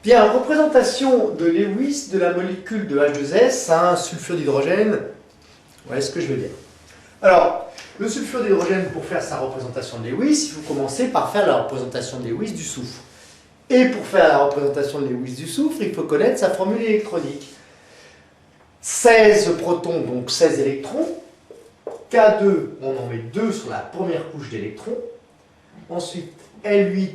Bien, représentation de Lewis de la molécule de H2S à un sulfure d'hydrogène. Voilà ce que je veux dire. Alors, le sulfure d'hydrogène, pour faire sa représentation de Lewis, il faut commencer par faire la représentation de Lewis du soufre. Et pour faire la représentation de Lewis du soufre, il faut connaître sa formule électronique. 16 protons, donc 16 électrons. K2, on en met 2 sur la première couche d'électrons. Ensuite, L8,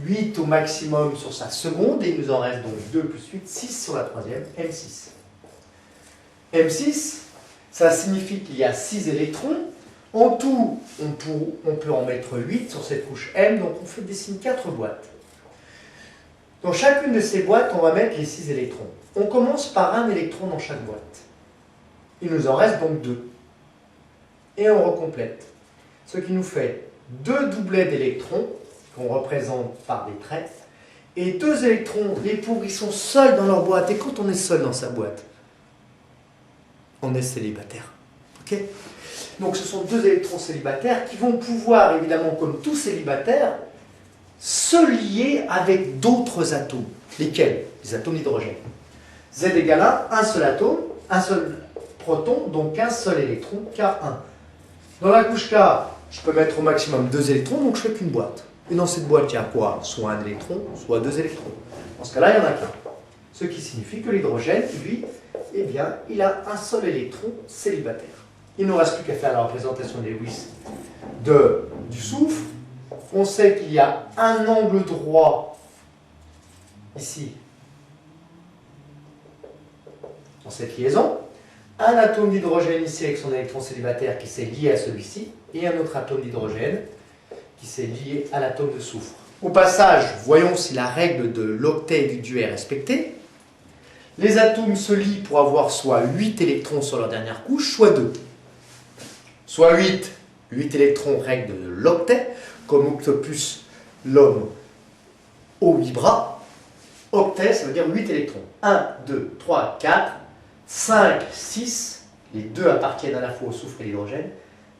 8 au maximum sur sa seconde, et il nous en reste donc 2 plus 8, 6 sur la troisième, M6. M6, ça signifie qu'il y a 6 électrons. En tout, on peut en mettre 8 sur cette couche M, donc on dessine 4 boîtes. Dans chacune de ces boîtes, on va mettre les 6 électrons. On commence par un électron dans chaque boîte. Il nous en reste donc 2. Et on recomplète. Ce qui nous fait 2 doublets d'électrons, qu'on représente par des traits, et 2 électrons, les pauvres, ils sont seuls dans leur boîte. Et quand on est seul dans sa boîte, on est célibataire. Ok ? Donc ce sont 2 électrons célibataires qui vont pouvoir, évidemment, comme tous célibataires, se lier avec d'autres atomes. Lesquels? Les atomes d'hydrogène. Z égale 1, un seul atome, un seul proton, donc un seul électron, K1. Dans la couche K, je peux mettre au maximum 2 électrons, donc je fais qu'une boîte. Et dans cette boîte, il y a quoi? Soit un électron, soit 2 électrons. Dans ce cas-là, il n'y en a qu'un. Ce qui signifie que l'hydrogène, lui, eh bien, il a un seul électron célibataire. Il ne nous reste plus qu'à faire la représentation de Lewis du soufre. On sait qu'il y a un angle droit ici, dans cette liaison, un atome d'hydrogène ici avec son électron célibataire qui s'est lié à celui-ci, et un autre atome d'hydrogène qui s'est lié à l'atome de soufre. Au passage, voyons si la règle de l'octet et du duet est respectée. Les atomes se lient pour avoir soit 8 électrons sur leur dernière couche, soit 2. Soit 8 électrons, règle de l'octet, comme octopus, l'homme aux 8 bras. Octet, ça veut dire 8 électrons. 1, 2, 3, 4, 5, 6, les 2 appartiennent à la fois au soufre et à l'hydrogène,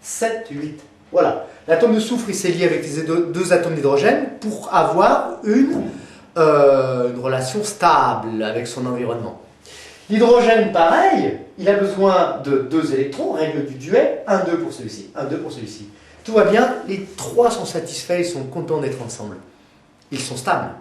7, 8. Voilà. L'atome de soufre, il s'est lié avec les 2 atomes d'hydrogène pour avoir une relation stable avec son environnement. L'hydrogène, pareil, il a besoin de 2 électrons, règle du duet, 1, 2 pour celui-ci, 1, 2 pour celui-ci. Tout va bien, les 3 sont satisfaits, ils sont contents d'être ensemble. Ils sont stables.